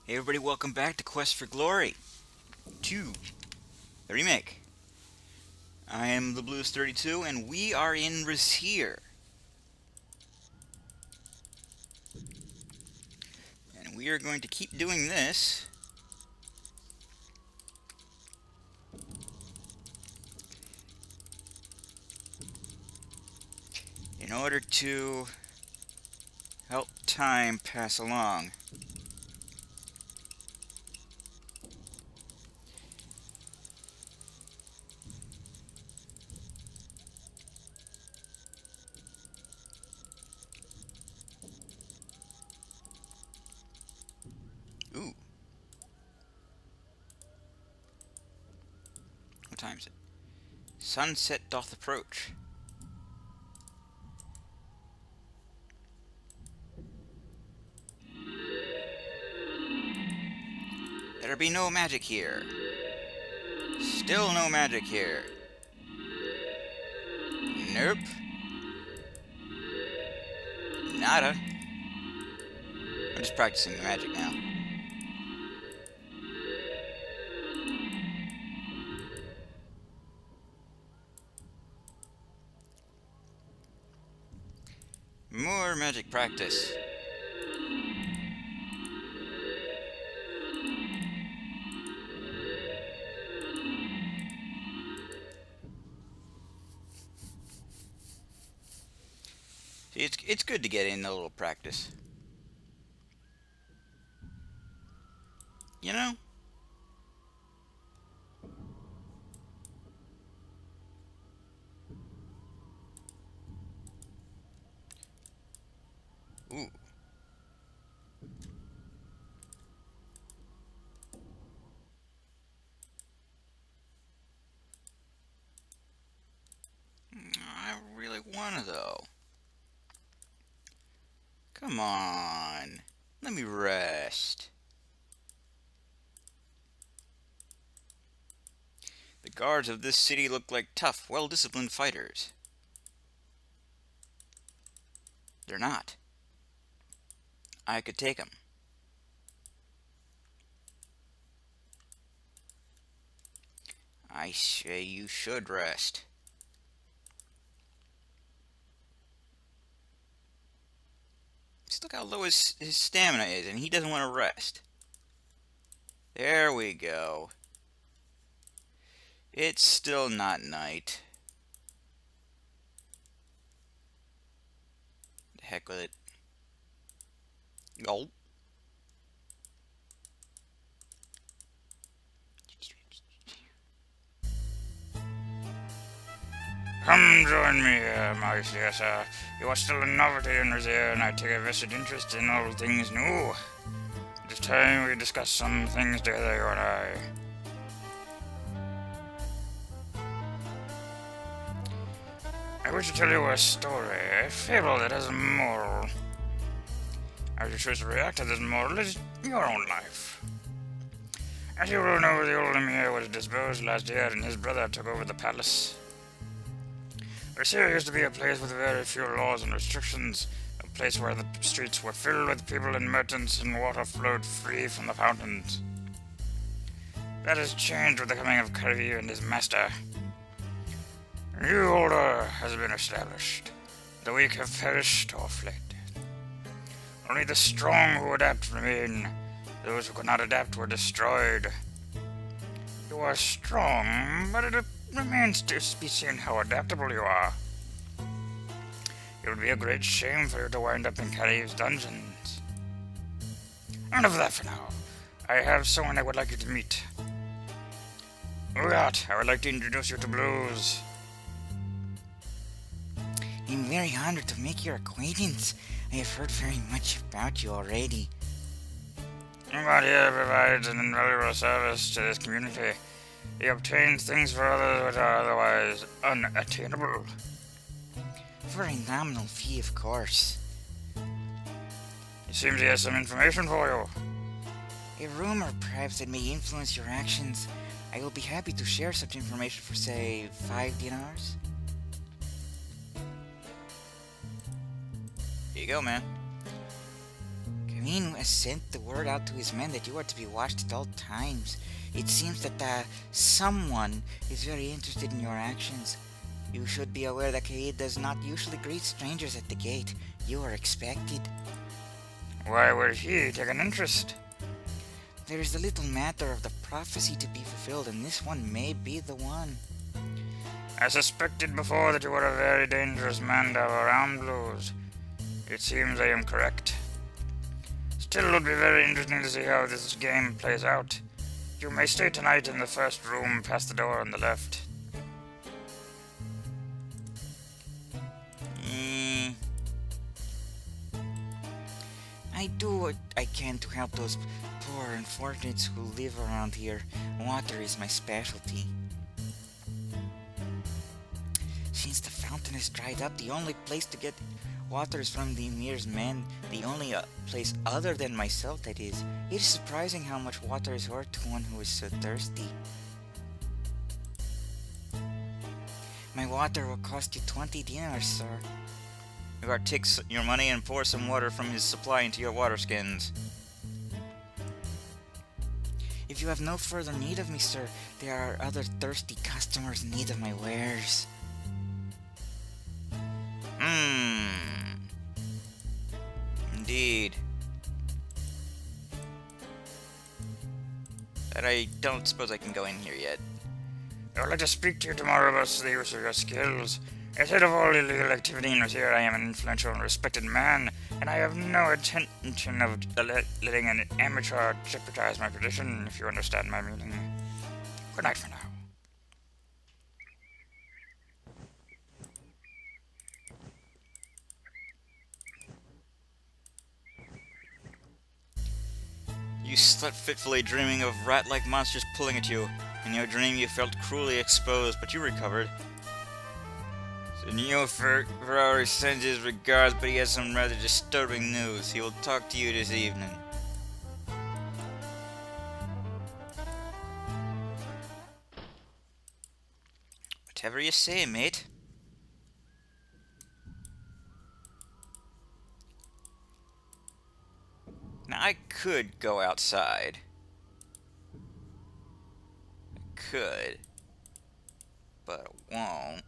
Hey everybody, welcome back to Quest for Glory 2, the remake. I am the Blues32 and we are in Rasier. And we are going to keep doing this in order to help time pass along. Ooh, what time is it? Sunset doth approach. There be no magic here. Still no magic here. Nope. Nada. I'm just practicing the magic now. More magic practice. See, it's good to get in a little practice. You know? Ooh. I really wanna though. Come on. Let me rest. The guards of this city look like tough, well-disciplined fighters. They're not. I could take them. I say you should rest. Just look how low his stamina is, and he doesn't want to rest. There we go. It's still not night. The heck with it. Gulp. Come join me, my sir. You are still a novelty in Rasier, and I take a vested interest in all things new. It is time we discuss some things together, you and I. I wish to tell you a story, a fable that has a moral. How you choose to react to this moral is your own life. As you will know, the old emir was disposed last year, and his brother took over the palace. Rasier used to be a place with very few laws and restrictions, a place where the streets were filled with people and merchants and water flowed free from the fountains. That has changed with the coming of Rasier and his master. A new order has been established. The weak have perished or fled. Only the strong who adapt remain. Those who could not adapt were destroyed. You are strong, but it remains to be seen how adaptable you are. It would be a great shame for you to wind up in Khalif's dungeons. Enough of that for now. I have someone I would like you to meet. Uyat, I would like to introduce you to Blues. I'm very honored to make your acquaintance. I have heard very much about you already. God here provides an invaluable service to this community. He obtains things for others which are otherwise unattainable. For a nominal fee, of course. It seems he has some information for you. A rumor, perhaps, that may influence your actions. I will be happy to share such information for, say, 5 dinars. Here you go, man. Mean has sent the word out to his men that you are to be watched at all times. It seems that someone is very interested in your actions. You should be aware that Kaid does not usually greet strangers at the gate. You are expected. Why would he take an interest? There is a little matter of the prophecy to be fulfilled, and this one may be the one. I suspected before that you were a very dangerous man to have around, Blues. It seems I am correct. Still, it would be very interesting to see how this game plays out. You may stay tonight in the first room past the door on the left. I do what I can to help those poor unfortunates who live around here. Water is my specialty. Since the fountain has dried up, the only place to get water is from the Emir's men. The only place other than myself, that is. It is surprising how much water is worth to one who is so thirsty. My water will cost you 20 dinars, sir. The guard takes your money and pours some water from his supply into your water skins. If you have no further need of me, sir, there are other thirsty customers in need of my wares. Indeed. But I don't suppose I can go in here yet. I would like to speak to you tomorrow about the use of your skills. As head of all illegal activity in Rasier, I am an influential and respected man, and I have no intention of letting an amateur jeopardize my position, if you understand my meaning. Good night for now. You slept fitfully, dreaming of rat-like monsters pulling at you. In your dream, you felt cruelly exposed, but you recovered. Senor Ferrari sends his regards, but he has some rather disturbing news. He will talk to you this evening. Whatever you say, mate. Now, I could go outside. I could. But I won't.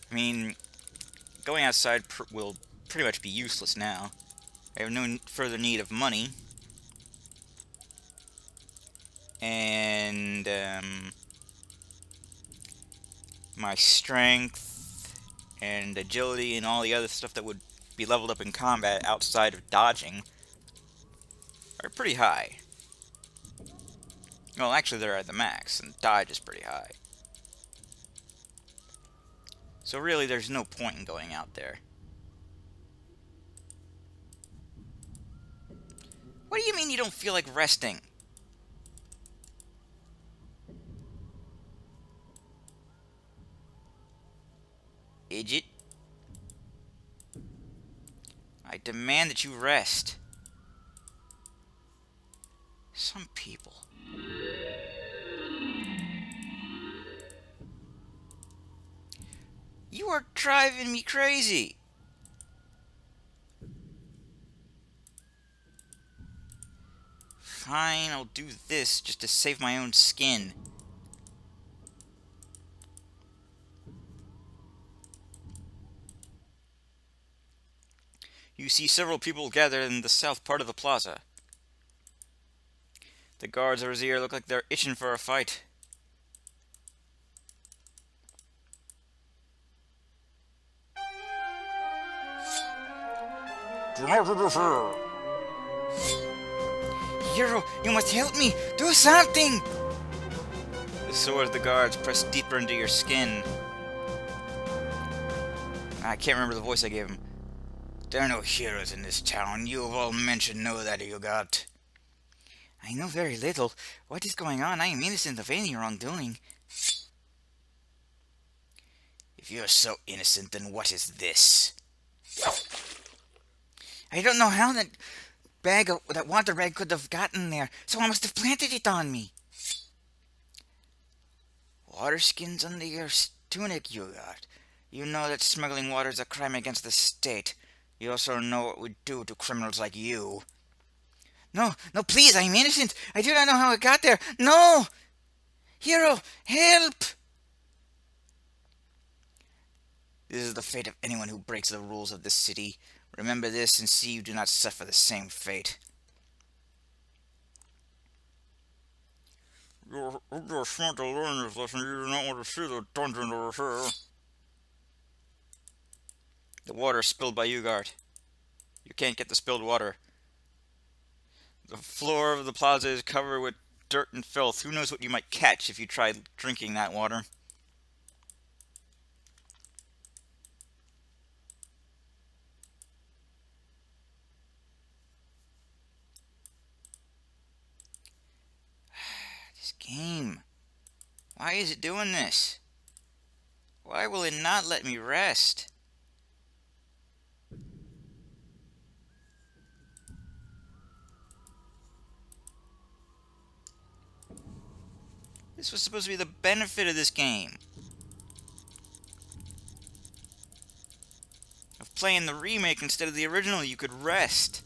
I mean, going outside will pretty much be useless now. I have no further need of money. And, my strength and agility and all the other stuff that would be leveled up in combat outside of dodging are pretty high. Well, actually they're at the max, and dodge is pretty high. So really there's no point in going out there. What do you mean you don't feel like resting? Idiot. I demand that you rest. Some people. You are driving me crazy. Fine, I'll do this just to save my own skin. You see several people gathered in the south part of the plaza. The guards of Rasier look like they're itching for a fight. Do not interfere. Hero, you must help me! Do something! The swords of the guards press deeper into your skin. I can't remember the voice I gave him. There are no heroes in this town. You of all men should know that, you got. I know very little. What is going on? I am innocent of any wrongdoing. If you're so innocent, then what is this? I don't know how that water bag could have gotten there, so I must have planted it on me. Water skins under your tunic you got. You know that smuggling water is a crime against the state. You also know what we do to criminals like you. No, no, please, I'm innocent. I do not know how it got there. No! Hero, help! This is the fate of anyone who breaks the rules of this city. Remember this and see you do not suffer the same fate. You're smart to learn this lesson. You do not want to see the dungeon over here. The water is spilled by Ugart. You can't get the spilled water. The floor of the plaza is covered with dirt and filth. Who knows what you might catch if you tried drinking that water? This game. Why is it doing this? Why will it not let me rest? This was supposed to be the benefit of this game. Of playing the remake instead of the original, you could rest.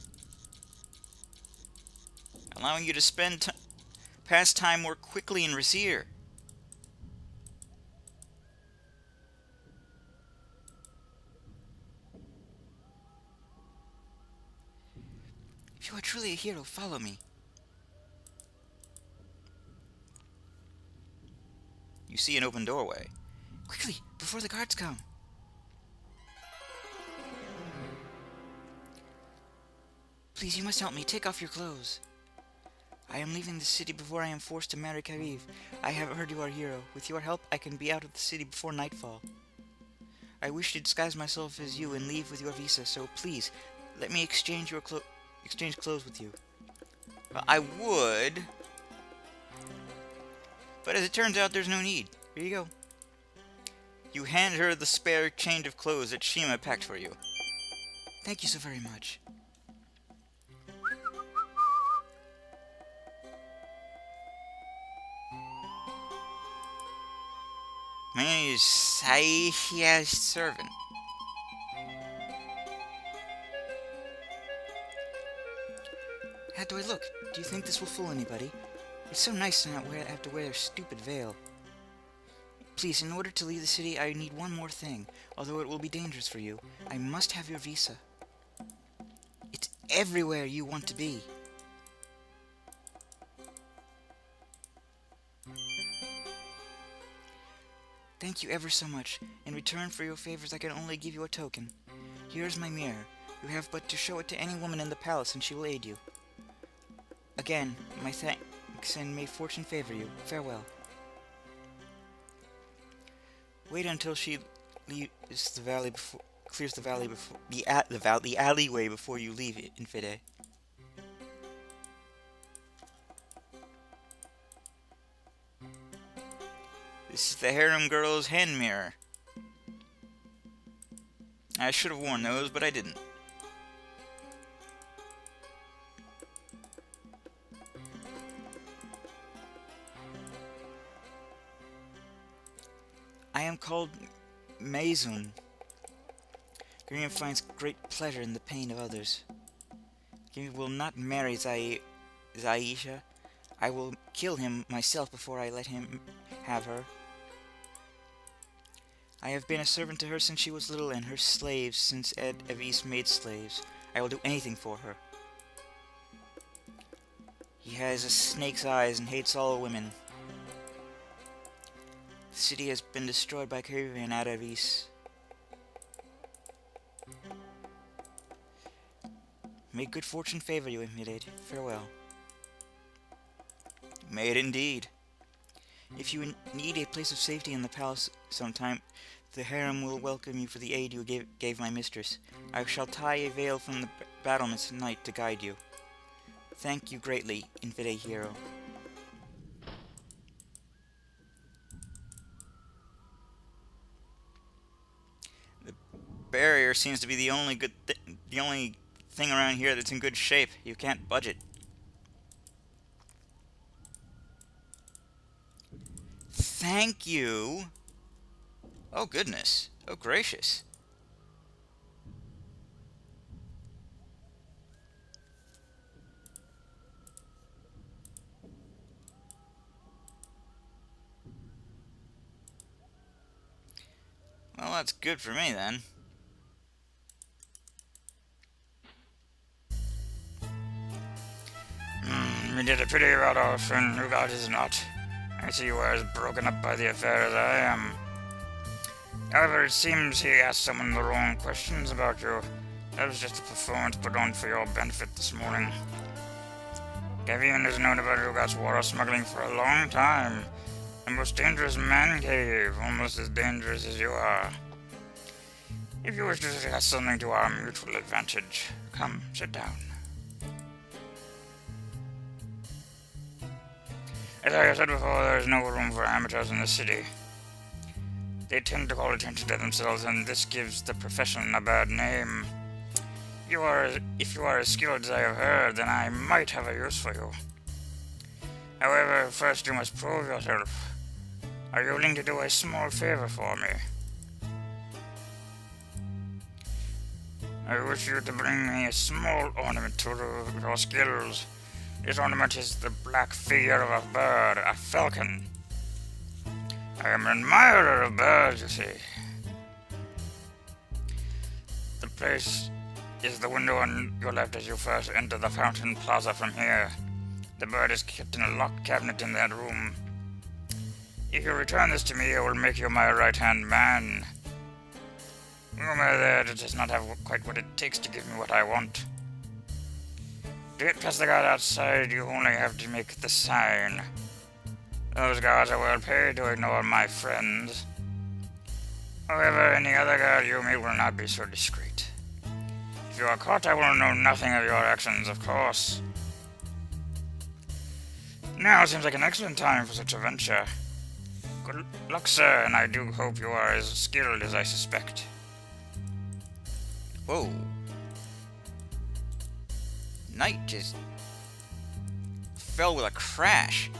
Allowing you to pass time more quickly in Rasier. If you are truly a hero, follow me. You see an open doorway. Quickly, before the guards come. Please, you must help me. Take off your clothes. I am leaving the city before I am forced to marry Kariv. I have heard you are a hero. With your help, I can be out of the city before nightfall. I wish to disguise myself as you and leave with your visa, so please, let me exchange clothes with you. Well, I would, but as it turns out, there's no need. Here you go. You hand her the spare change of clothes that Shima packed for you. Thank you so very much. My name is Saihia's servant. How do I look? Do you think this will fool anybody? It's so nice to not have to wear a stupid veil. Please, in order to leave the city, I need one more thing. Although it will be dangerous for you, I must have your visa. It's everywhere you want to be. Thank you ever so much. In return for your favors, I can only give you a token. Here is my mirror. You have but to show it to any woman in the palace, and she will aid you. Again, my thanks, and may fortune favor you. Farewell. Wait until she leaves the valley before clears the valley before the alleyway before you leave it, Infide. This is the harem girl's hand mirror. I should have worn those, but I didn't. I am called Maizun. Giriam finds great pleasure in the pain of others. Giriam will not marry Zaisha. I will kill him myself before I let him have her. I have been a servant to her since she was little, and her slaves since Ed Avis made slaves. I will do anything for her. He has a snake's eyes and hates all women. The city has been destroyed by Kariv and Ed Avis. May good fortune favor you, Imhidate. Farewell. May it indeed. If you need a place of safety in the palace sometime, the harem will welcome you for the aid you gave my mistress. I shall tie a veil from the battlements at night to guide you. Thank you greatly, Infide Hero. The barrier seems to be the only thing around here that's in good shape. You can't budge it. Thank you. Oh, goodness. Oh, gracious. Well, that's good for me, then. You did a pretty right off, and Ugard is not. I see you are as broken up by the affair as I am. However, it seems he asked someone the wrong questions about you. That was just a performance put on for your benefit this morning. Gavian has known about Ugard's water smuggling for a long time. The most dangerous man cave, almost as dangerous as you are. If you wish to discuss something to our mutual advantage, come, sit down. As I have said before, there is no room for amateurs in the city. They tend to call attention to themselves, and this gives the profession a bad name. If you are as skilled as I have heard, then I might have a use for you. However, first you must prove yourself. Are you willing to do a small favor for me? I wish you to bring me a small ornament to your skills. This ornament is the black figure of a bird, a falcon. I am an admirer of birds, you see. The place is the window on your left as you first enter the fountain plaza from here. The bird is kept in a locked cabinet in that room. If you return this to me, I will make you my right-hand man. Rumor there does not have quite what it takes to give me what I want. To get past the guard outside, you only have to make the sign. Those guards are well paid to ignore my friends. However, any other guard you meet will not be so discreet. If you are caught, I will know nothing of your actions, of course. Now seems like an excellent time for such a venture. Good luck, sir, and I do hope you are as skilled as I suspect. Whoa. Night just fell with a crash.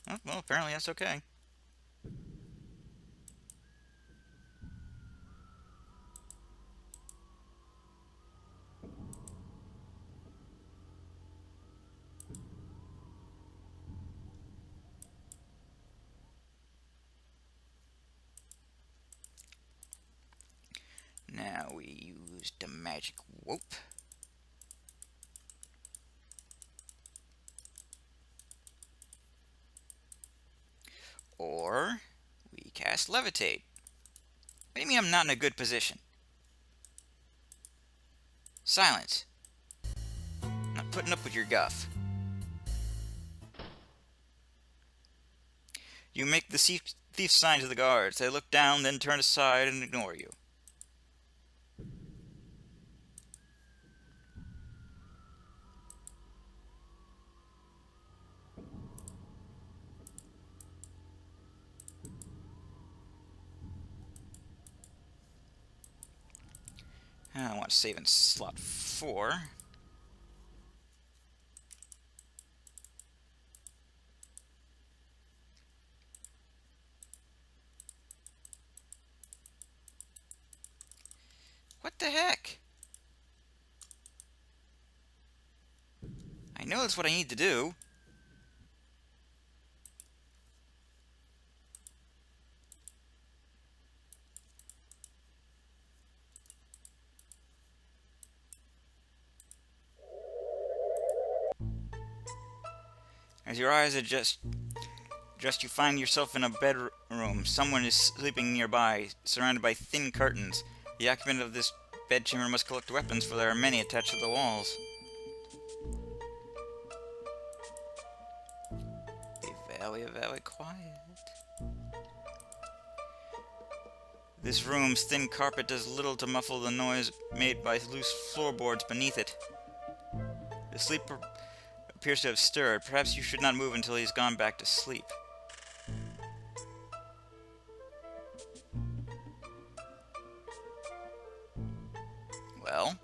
Oh, well, apparently that's okay. Now we use the magic whoop. Or we cast levitate. What do you mean I'm not in a good position? Silence. I'm not putting up with your guff. You make the thief sign to the guards. They look down, then turn aside and ignore you. I want to save in slot 4. What the heck? I know that's what I need to do. As your eyes adjust, you find yourself in a bedroom. Someone is sleeping nearby, surrounded by thin curtains. The occupant of this bedchamber must collect weapons, for there are many attached to the walls. Be very, very quiet. This room's thin carpet does little to muffle the noise made by loose floorboards beneath it. The sleeper appears to have stirred. Perhaps you should not move until he's gone back to sleep. Well?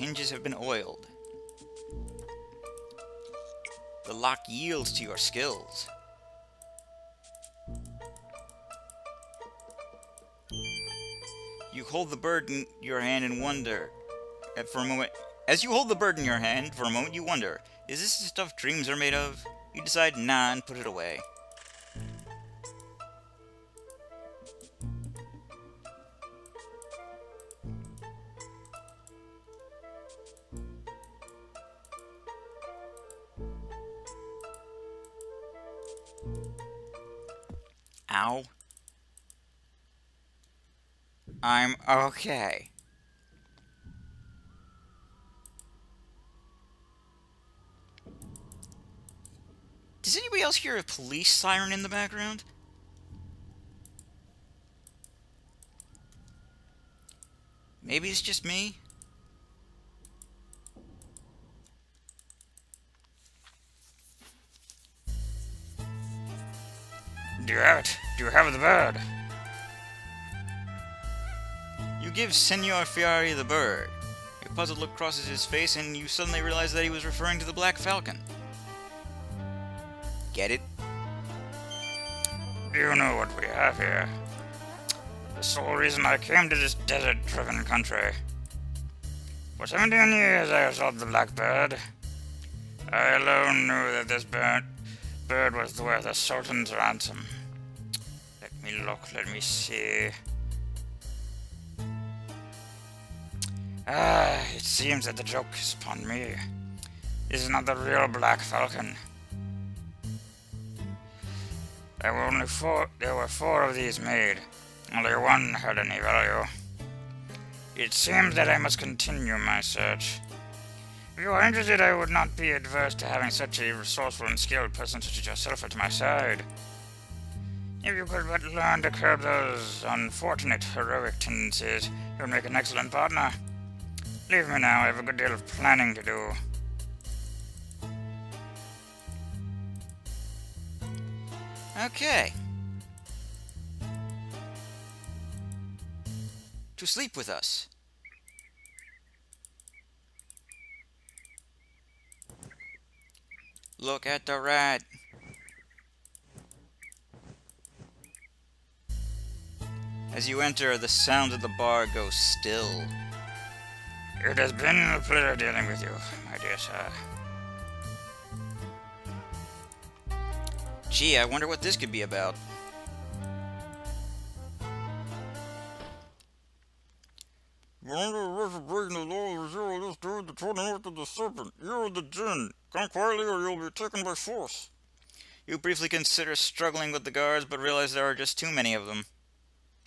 hinges have been oiled. The lock yields to your skills. You hold the bird in your hand and wonder. For a moment, as you hold the bird in your hand, for a moment you wonder, is this the stuff dreams are made of? You decide nah and put it away. Ow. I'm okay. Does anybody else hear a police siren in the background? Maybe it's just me? Do you have it? Do you have the bird? You give Senor Fiari the bird. A puzzled look crosses his face, and you suddenly realize that he was referring to the Black Falcon. Get it? Do you know what we have here? The sole reason I came to this desert-driven country. For 17 years I have sought the blackbird. I alone knew that this bird was worth a sultan's ransom. Let me look, let me see. It seems that the joke is upon me. This is not the real Black Falcon. There were four of these made. Only one had any value. It seems that I must continue my search. If you are interested, I would not be adverse to having such a resourceful and skilled person such as yourself at my side. If you could but learn to curb those unfortunate heroic tendencies, you would make an excellent partner. Leave me now, I have a good deal of planning to do. Okay. To sleep with us. Look at the rat. As you enter, the sound of the bar goes still. It has been a pleasure dealing with you, my dear sir. Gee, I wonder what this could be about. Remember breaking the law of zero this dude the 29th of the serpent. You're the djinn. Come quietly or you'll be taken by force. You briefly consider struggling with the guards, but realize there are just too many of them.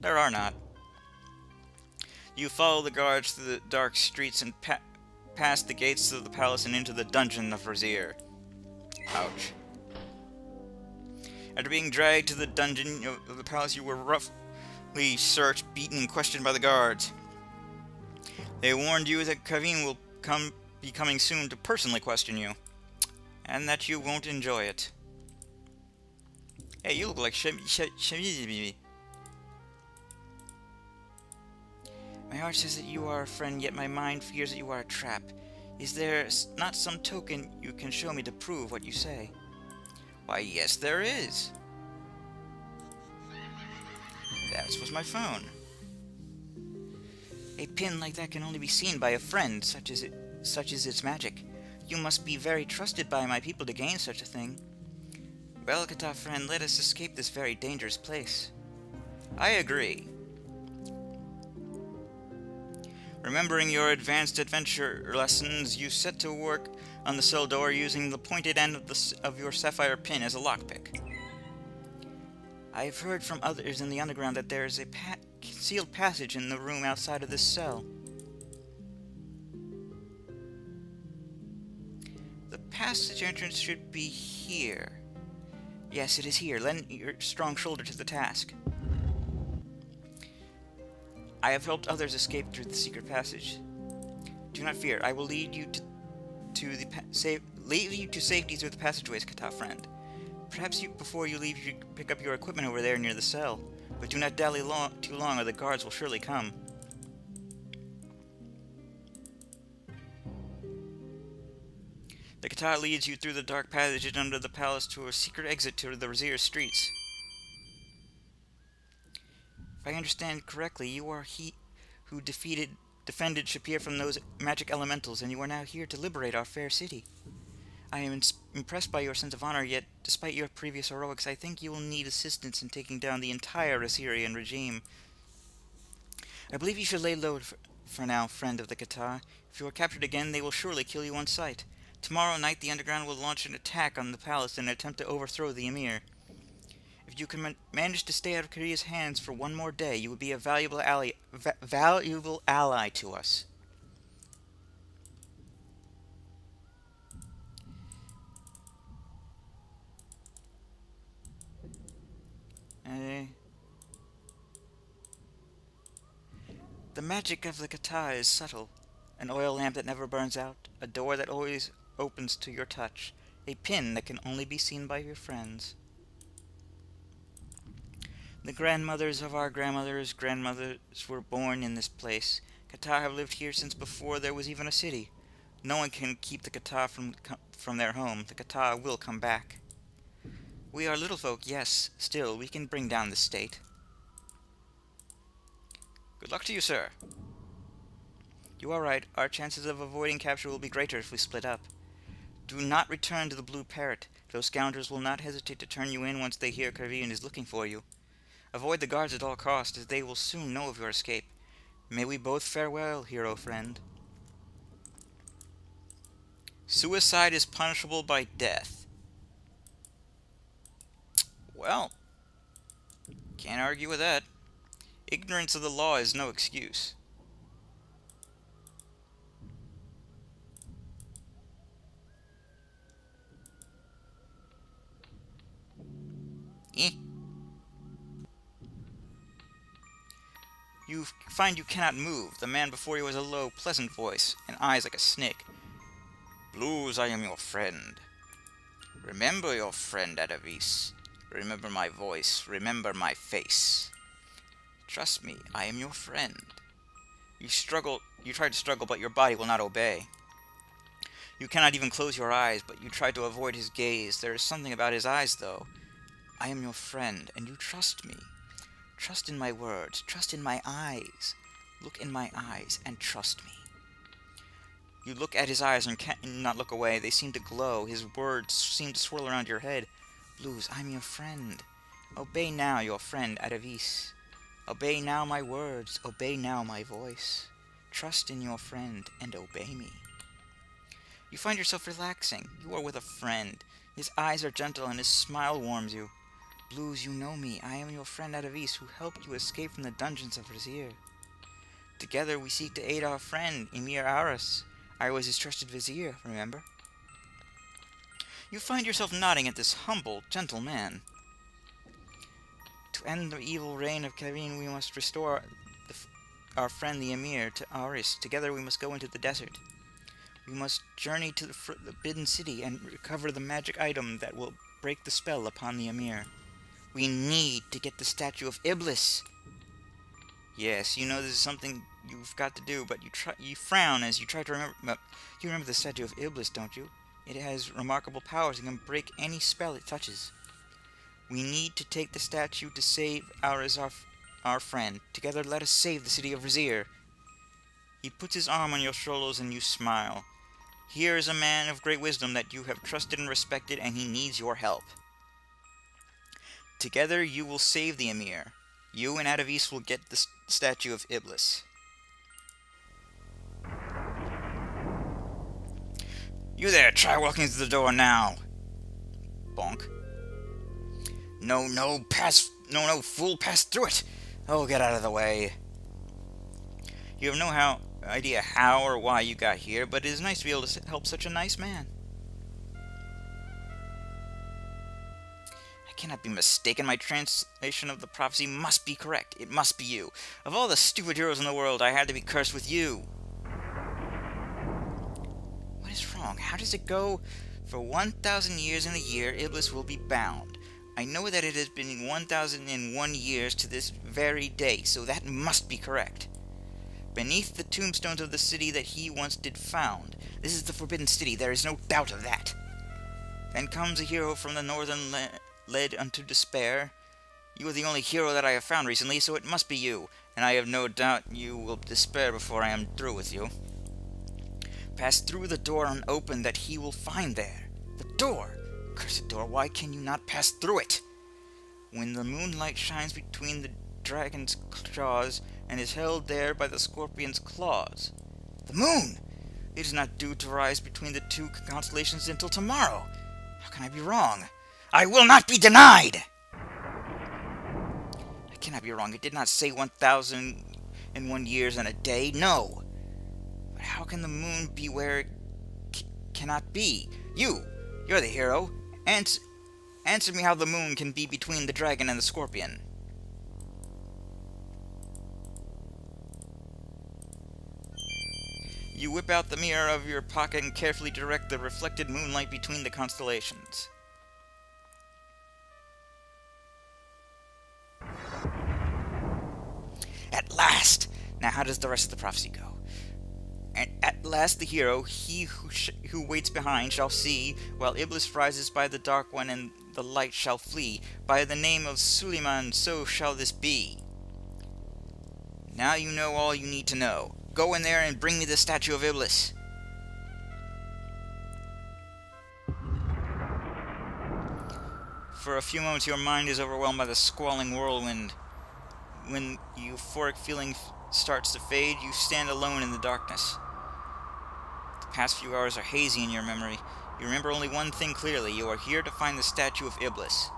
There are not. You follow the guards through the dark streets and past the gates of the palace and into the dungeon of Rasier. Ouch. After being dragged to the dungeon of the palace, you were roughly searched, beaten, and questioned by the guards. They warned you that Kavin will be coming soon to personally question you, and that you won't enjoy it. Hey, you look like Shamizi. My heart says that you are a friend, yet my mind fears that you are a trap. Is there not some token you can show me to prove what you say? Why, yes, there is. That was my phone. A pin like that can only be seen by a friend, such is its magic. You must be very trusted by my people to gain such a thing. Well, Kata friend, let us escape this very dangerous place. I agree. Remembering your advanced adventure lessons, you set to work on the cell door using the pointed end of your sapphire pin as a lockpick. I have heard from others in the underground that there is a concealed passage in the room outside of this cell. The passage entrance should be here. Yes, it is here. Lend your strong shoulder to the task. I have helped others escape through the secret passage. Do not fear. I will lead you to safety through the passageways, Kata friend. Perhaps before you leave, you should pick up your equipment over there near the cell. But do not dally too long, or the guards will surely come. The Kata leads you through the dark passage under the palace to a secret exit to the Rasier streets. If I understand correctly, you are he who defended Shapir from those magic elementals, and you are now here to liberate our fair city. I am impressed by your sense of honor, yet, despite your previous heroics, I think you will need assistance in taking down the entire Rasierian regime. I believe you should lay low for now, friend of the Kata. If you are captured again, they will surely kill you on sight. Tomorrow night, the Underground will launch an attack on the palace in an attempt to overthrow the Emir. If you can manage to stay out of Korea's hands for one more day, you would be a valuable ally to us. The magic of the Kata is subtle. An oil lamp that never burns out, a door that always opens to your touch, a pin that can only be seen by your friends. The grandmothers of our grandmothers' grandmothers were born in this place. Kata have lived here since before there was even a city. No one can keep the Kata from their home. The Kata will come back. We are little folk, yes. Still, we can bring down the state. Good luck to you, sir. You are right. Our chances of avoiding capture will be greater if we split up. Do not return to the Blue Parrot. Those scoundrels will not hesitate to turn you in once they hear Kavian is looking for you. Avoid the guards at all costs, as they will soon know of your escape. May we both farewell, hero friend. Suicide is punishable by death. Well, can't argue with that. Ignorance of the law is no excuse. You find you cannot move. The man before you has a low, pleasant voice, and eyes like a snake. Blues, I am your friend. Remember your friend, Adavis. Remember my voice. Remember my face. Trust me, I am your friend. You try to struggle, but your body will not obey. You cannot even close your eyes, but you try to avoid his gaze. There is something about his eyes, though. I am your friend, and you trust me. Trust in my words. Trust in my eyes. Look in my eyes, and trust me. You look at his eyes and cannot look away. They seem to glow. His words seem to swirl around your head. Blues, I'm your friend. Obey now, your friend, Adavis. Obey now my words. Obey now my voice. Trust in your friend, and obey me. You find yourself relaxing. You are with a friend. His eyes are gentle, and his smile warms you. Blues, you know me. I am your friend Adavis, who helped you escape from the dungeons of Rasier. Together we seek to aid our friend, Emir Aras. I was his trusted vizier, remember? You find yourself nodding at this humble, gentle man. To end the evil reign of Karin, we must restore our friend the Emir to Aris. Together we must go into the desert. We must journey to the Forbidden City and recover the magic item that will break the spell upon the Emir. We need to get the statue of Iblis. Yes, you know this is something you've got to do, but you frown as you try to remember. You remember the statue of Iblis, don't you? It has remarkable powers and can break any spell it touches. We need to take the statue to save our friend. Together, let us save the city of Rasier. He puts his arm on your shoulders and you smile. Here is a man of great wisdom that you have trusted and respected, and he needs your help. Together you will save the Emir. You and Adavis will get the statue of Iblis. You there, try walking through the door now. Bonk. No, fool, pass through it. Oh, get out of the way. You have no idea how or why you got here, but it is nice to be able to help such a nice man. I cannot be mistaken. My translation of the prophecy must be correct. It must be you. Of all the stupid heroes in the world, I had to be cursed with you. What is wrong? How does it go? For 1,000 years in the year, Iblis will be bound. I know that it has been 1,001 years to this very day, so that must be correct. beneath the tombstones of the city that he once did found. This is the Forbidden City, there is no doubt of that. Then comes a hero from the northern led unto despair. You are the only hero that I have found recently, so it must be you, and I have no doubt you will despair before I am through with you. Pass through the door unopened that he will find there. The door! Cursed door, why can you not pass through it? When the moonlight shines between the dragon's jaws and is held there by the scorpion's claws. The moon! It is not due to rise between the two constellations until tomorrow. How can I be wrong? I will not be denied! I cannot be wrong. It did not say 1,001 years and a day. No. But how can the moon be where it cannot be? You're the hero. Answer me how the moon can be between the dragon and the scorpion. You whip out the mirror of your pocket and carefully direct the reflected moonlight between the constellations. At last! Now how does the rest of the prophecy go? And at last the hero, he who waits behind, shall see, while Iblis rises by the dark one and the light shall flee. By the name of Suleiman, so shall this be. Now you know all you need to know. Go in there and bring me the statue of Iblis. For a few moments your mind is overwhelmed by the squalling whirlwind. When the euphoric feeling starts to fade, you stand alone in the darkness. The past few hours are hazy in your memory. You remember only one thing clearly. You are here to find the statue of Iblis.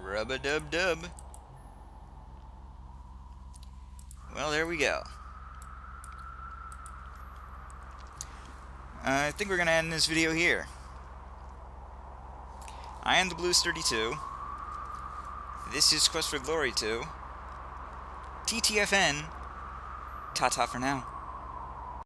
Rub-a-dub-dub. Well, there we go. I think we're going to end this video here. I am the Blues32. This is Quest for Glory 2. TTFN. Ta-ta for now.